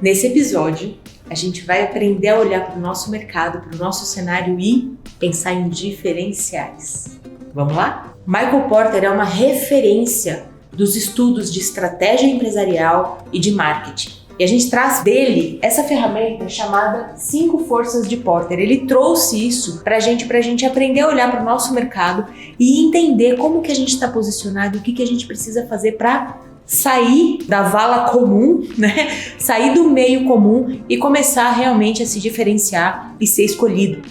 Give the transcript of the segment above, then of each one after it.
Nesse episódio, a gente vai aprender a olhar para o nosso mercado, para o nosso cenário e pensar em diferenciais. Vamos lá? Michael Porter é uma referência dos estudos de estratégia empresarial e de marketing. E a gente traz dele essa ferramenta chamada 5 Forças de Porter. Ele trouxe isso pra gente aprender a olhar para o nosso mercado e entender como que a gente está posicionado, o que a gente precisa fazer para sair da vala comum, né? Sair do meio comum e começar realmente a se diferenciar e ser escolhido,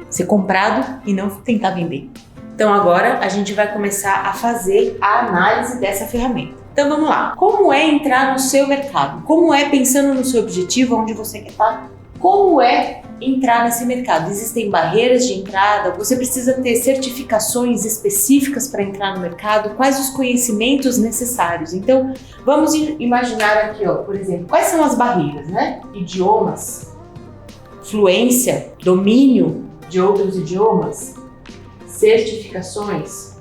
ser comprado e não tentar vender. Então agora a gente vai começar a fazer a análise dessa ferramenta. Então vamos lá. Como é entrar no seu mercado? Como é, pensando no seu objetivo, onde você quer estar? Como é entrar nesse mercado? Existem barreiras de entrada? Você precisa ter certificações específicas para entrar no mercado? Quais os conhecimentos necessários? Então vamos imaginar aqui, por exemplo, quais são as barreiras, né? Idiomas, fluência, domínio de outros idiomas, certificações,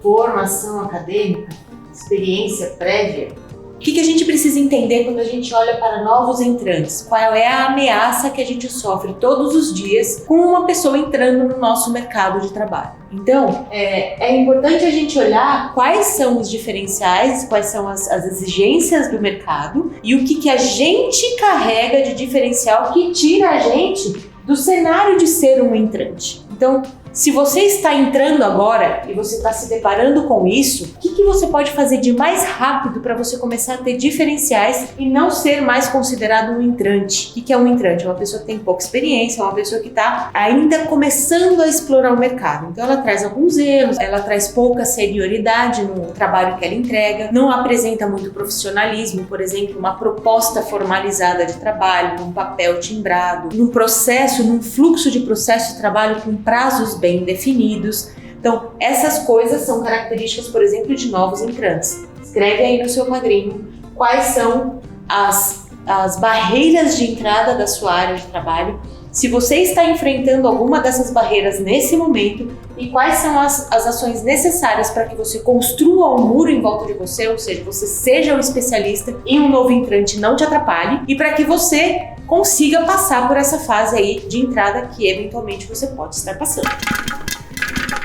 formação acadêmica, experiência prévia. O que a gente precisa entender quando a gente olha para novos entrantes? Qual é a ameaça que a gente sofre todos os dias com uma pessoa entrando no nosso mercado de trabalho? Então, é importante a gente olhar quais são os diferenciais, quais são as exigências do mercado e o que a gente carrega de diferencial que tira a gente do cenário de ser um entrante. Então, se você está entrando agora e você está se deparando com isso, o que você pode fazer de mais rápido para você começar a ter diferenciais e não ser mais considerado um entrante? O que é um entrante? É uma pessoa que tem pouca experiência, é uma pessoa que está ainda começando a explorar o mercado. Então ela traz alguns erros, ela traz pouca senioridade no trabalho que ela entrega, não apresenta muito profissionalismo, por exemplo, uma proposta formalizada de trabalho, um papel timbrado, num processo, num fluxo de processo de trabalho com prazos bem definidos. Então, essas coisas são características, por exemplo, de novos entrantes. Escreve aí no seu quadrinho quais são as barreiras de entrada da sua área de trabalho, se você está enfrentando alguma dessas barreiras nesse momento e quais são as ações necessárias para que você construa um muro em volta de você, ou seja, você seja um especialista e um novo entrante não te atrapalhe, e para que você consiga passar por essa fase aí de entrada que eventualmente você pode estar passando.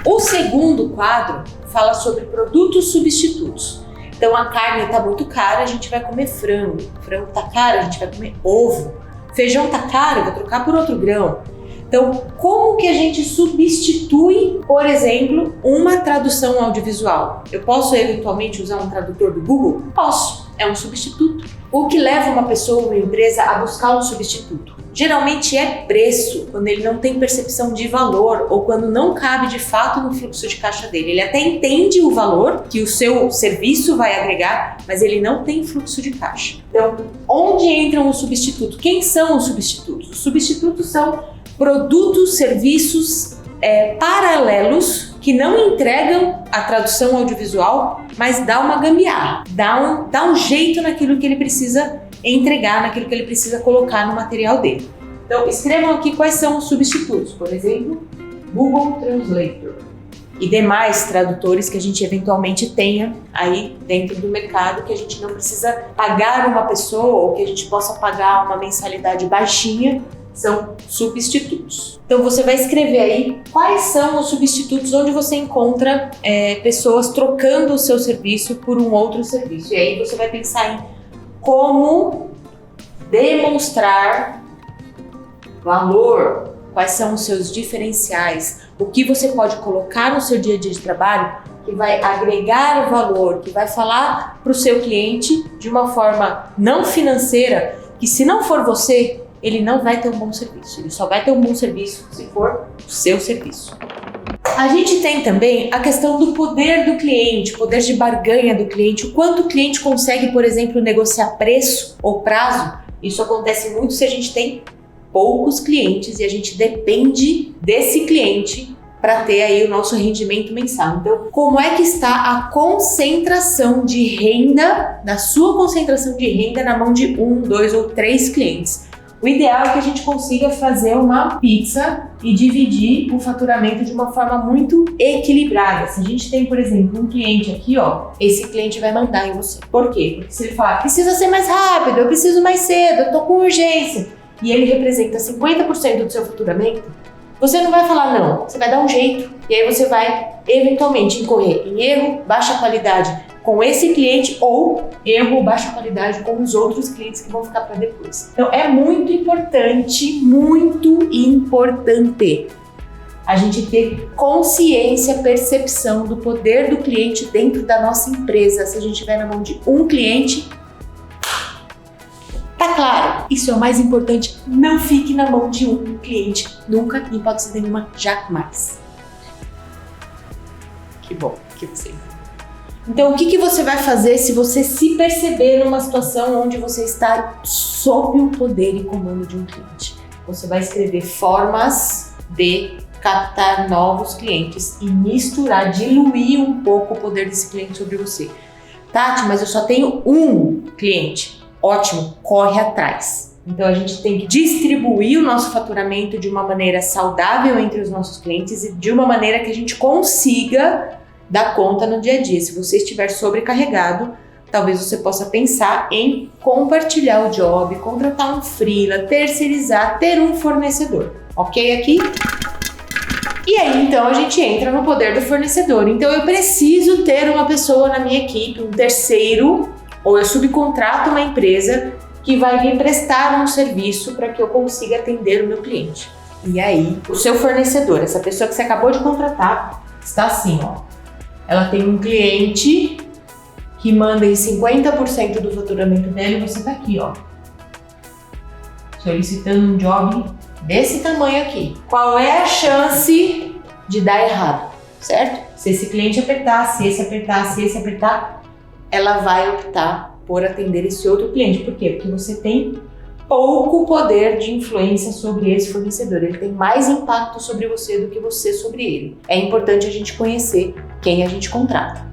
O segundo quadro fala sobre produtos substitutos. Então a carne está muito cara, a gente vai comer frango. Frango está caro, a gente vai comer ovo. Feijão está caro, eu vou trocar por outro grão. Então, como que a gente substitui, por exemplo, uma tradução audiovisual? Eu posso eventualmente usar um tradutor do Google? Posso, é um substituto. O que leva uma pessoa, uma empresa a buscar um substituto? Geralmente é preço, quando ele não tem percepção de valor ou quando não cabe de fato no fluxo de caixa dele. Ele até entende o valor que o seu serviço vai agregar, mas ele não tem fluxo de caixa. Então, onde entram os substitutos? Quem são os substitutos? Os substitutos são produtos, serviços paralelos que não entregam a tradução audiovisual, mas dá uma gambiarra, dá um jeito naquilo que ele precisa entregar, naquilo que ele precisa colocar no material dele. Então, escrevam aqui quais são os substitutos, por exemplo, Google Translator e demais tradutores que a gente eventualmente tenha aí dentro do mercado, que a gente não precisa pagar uma pessoa ou que a gente possa pagar uma mensalidade baixinha, são substitutos. Então você vai escrever aí quais são os substitutos onde você encontra pessoas trocando o seu serviço por um outro serviço. E aí você vai pensar em como demonstrar valor, quais são os seus diferenciais, o que você pode colocar no seu dia a dia de trabalho que vai agregar valor, que vai falar para o seu cliente de uma forma não financeira, que se não for você, ele não vai ter um bom serviço. Ele só vai ter um bom serviço se for o seu serviço. A gente tem também a questão do poder do cliente, poder de barganha do cliente, o quanto o cliente consegue, por exemplo, negociar preço ou prazo. Isso acontece muito se a gente tem poucos clientes e a gente depende desse cliente para ter aí o nosso rendimento mensal. Então, como é que está a concentração de renda, da sua concentração de renda na mão de 1, 2 ou 3 clientes? O ideal é que a gente consiga fazer uma pizza e dividir o faturamento de uma forma muito equilibrada. Se a gente tem, por exemplo, um cliente aqui, ó, esse cliente vai mandar em você. Por quê? Porque se ele falar, precisa ser mais rápido, eu preciso mais cedo, eu tô com urgência, e ele representa 50% do seu faturamento, você não vai falar não, você vai dar um jeito. E aí você vai, eventualmente, incorrer em erro, baixa qualidade com esse cliente ou erro ou baixa qualidade com os outros clientes que vão ficar para depois. Então é muito importante a gente ter consciência, percepção do poder do cliente dentro da nossa empresa. Se a gente estiver na mão de um cliente, tá claro, isso é o mais importante, não fique na mão de um cliente, nunca, em hipótese nenhuma, jamais. Que bom que você... Então, o que você vai fazer se você se perceber numa situação onde você está sob o poder e comando de um cliente? Você vai escrever formas de captar novos clientes e misturar, diluir um pouco o poder desse cliente sobre você. Tati, mas eu só tenho um cliente. Ótimo, corre atrás. Então, a gente tem que distribuir o nosso faturamento de uma maneira saudável entre os nossos clientes e de uma maneira que a gente consiga dar conta no dia a dia. Se você estiver sobrecarregado, talvez você possa pensar em compartilhar o job, contratar um freela, terceirizar, ter um fornecedor. Ok aqui? E aí, então, a gente entra no poder do fornecedor. Então, eu preciso ter uma pessoa na minha equipe, um terceiro, ou eu subcontrato uma empresa que vai me prestar um serviço para que eu consiga atender o meu cliente. E aí, o seu fornecedor, essa pessoa que você acabou de contratar, está assim, ó. Ela tem um cliente que manda em 50% do faturamento dela e você tá aqui, ó, solicitando um job desse tamanho aqui. Qual é a chance de dar errado, certo? Se esse cliente apertar, se esse apertar, ela vai optar por atender esse outro cliente. Por quê? Porque você tem pouco poder de influência sobre esse fornecedor. Ele tem mais impacto sobre você do que você sobre ele. É importante a gente conhecer quem a gente contrata.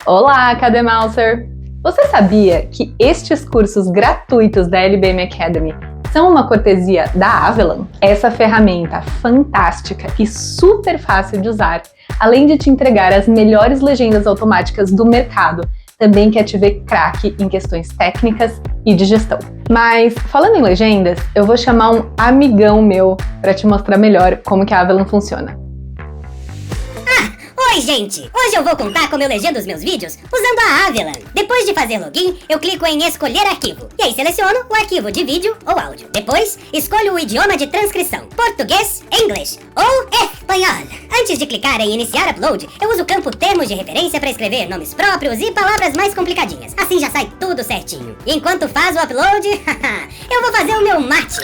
Olá, Academouser! Você sabia que estes cursos gratuitos da LBM Academy são uma cortesia da Avellan? Essa ferramenta fantástica e super fácil de usar, além de te entregar as melhores legendas automáticas do mercado, também quer te ver craque em questões técnicas e de gestão. Mas, falando em legendas, eu vou chamar um amigão meu para te mostrar melhor como que a Avellan funciona. Oi gente, hoje eu vou contar como eu legendo os meus vídeos usando a Avellan. Depois de fazer login, eu clico em escolher arquivo, e aí seleciono o arquivo de vídeo ou áudio. Depois, escolho o idioma de transcrição, português, inglês ou espanhol. Antes de clicar em iniciar upload, eu uso o campo termos de referência para escrever nomes próprios e palavras mais complicadinhas. Assim já sai tudo certinho. E enquanto faz o upload, eu vou fazer o meu mate.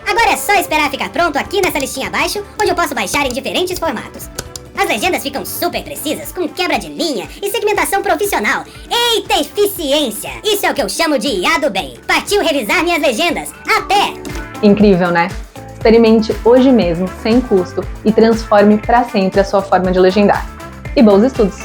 Agora é só esperar ficar pronto aqui nessa listinha abaixo, onde eu posso baixar em diferentes formatos. As legendas ficam super precisas, com quebra de linha e segmentação profissional. Eita eficiência! Isso é o que eu chamo de IA do bem. Partiu revisar minhas legendas. Até! Incrível, né? Experimente hoje mesmo, sem custo, e transforme para sempre a sua forma de legendar. E bons estudos!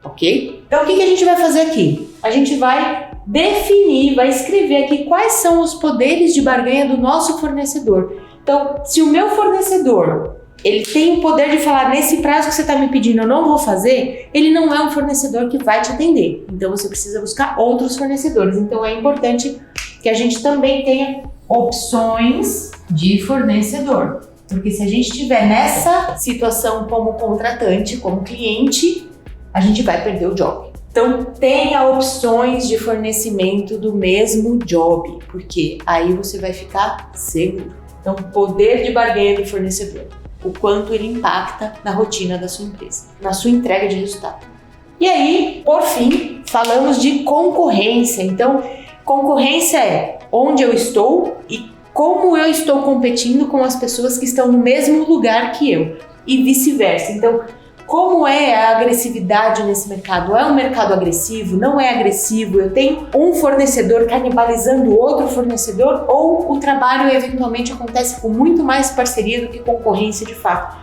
Ok? Então o que a gente vai fazer aqui? A gente vai definir, vai escrever aqui quais são os poderes de barganha do nosso fornecedor. Então, se o meu fornecedor, ele tem o poder de falar, nesse prazo que você está me pedindo, eu não vou fazer, ele não é um fornecedor que vai te atender. Então, você precisa buscar outros fornecedores. Então, é importante que a gente também tenha opções de fornecedor. Porque se a gente estiver nessa situação como contratante, como cliente, a gente vai perder o job. Então, tenha opções de fornecimento do mesmo job, porque aí você vai ficar seguro. Então, poder de barganha do fornecedor, o quanto ele impacta na rotina da sua empresa, na sua entrega de resultado. E aí, por fim, falamos de concorrência. Então, concorrência é onde eu estou e como eu estou competindo com as pessoas que estão no mesmo lugar que eu e vice-versa. Então, como é a agressividade nesse mercado? É um mercado agressivo? Não é agressivo? Eu tenho um fornecedor canibalizando outro fornecedor? Ou o trabalho eventualmente acontece com muito mais parceria do que concorrência de fato?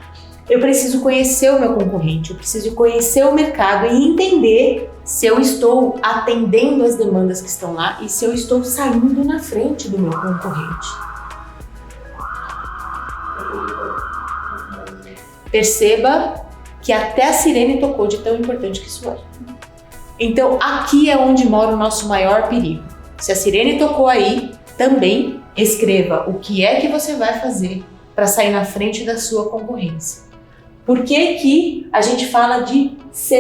eu preciso conhecer o meu concorrente, eu preciso conhecer o mercado e entender se eu estou atendendo as demandas que estão lá e se eu estou saindo na frente do meu concorrente. Perceba que até a sirene tocou de tão importante que isso é. Então, aqui é onde mora o nosso maior perigo. Se a sirene tocou aí, também escreva o que é que você vai fazer para sair na frente da sua concorrência. Por que que a gente fala de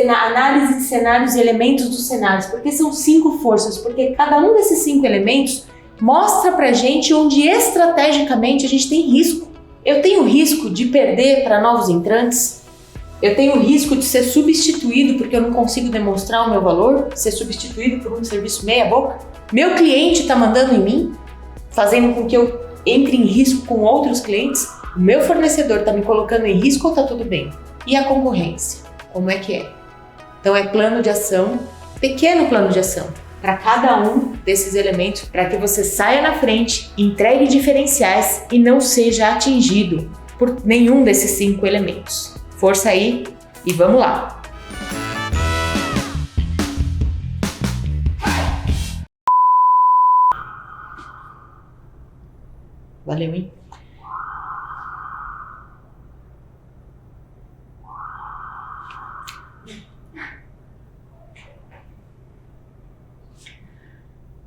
análise de cenários e elementos dos cenários? Porque são 5 forças, porque cada um desses 5 elementos mostra pra gente onde estrategicamente a gente tem risco. Eu tenho risco de perder para novos entrantes? Eu tenho risco de ser substituído porque eu não consigo demonstrar o meu valor? Ser substituído por um serviço meia boca? Meu cliente está mandando em mim? Fazendo com que eu entre em risco com outros clientes? O meu fornecedor está me colocando em risco ou está tudo bem? E a concorrência? Como é que é? Então é plano de ação, pequeno plano de ação, para cada um desses elementos, para que você saia na frente, entregue diferenciais e não seja atingido por nenhum desses 5 elementos. Força aí e vamos lá! Valeu, hein?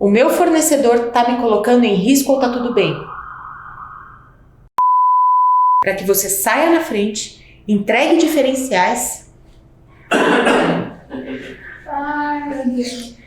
O meu fornecedor está me colocando em risco ou está tudo bem? Para que você saia na frente, entregue diferenciais. Ai, meu Deus.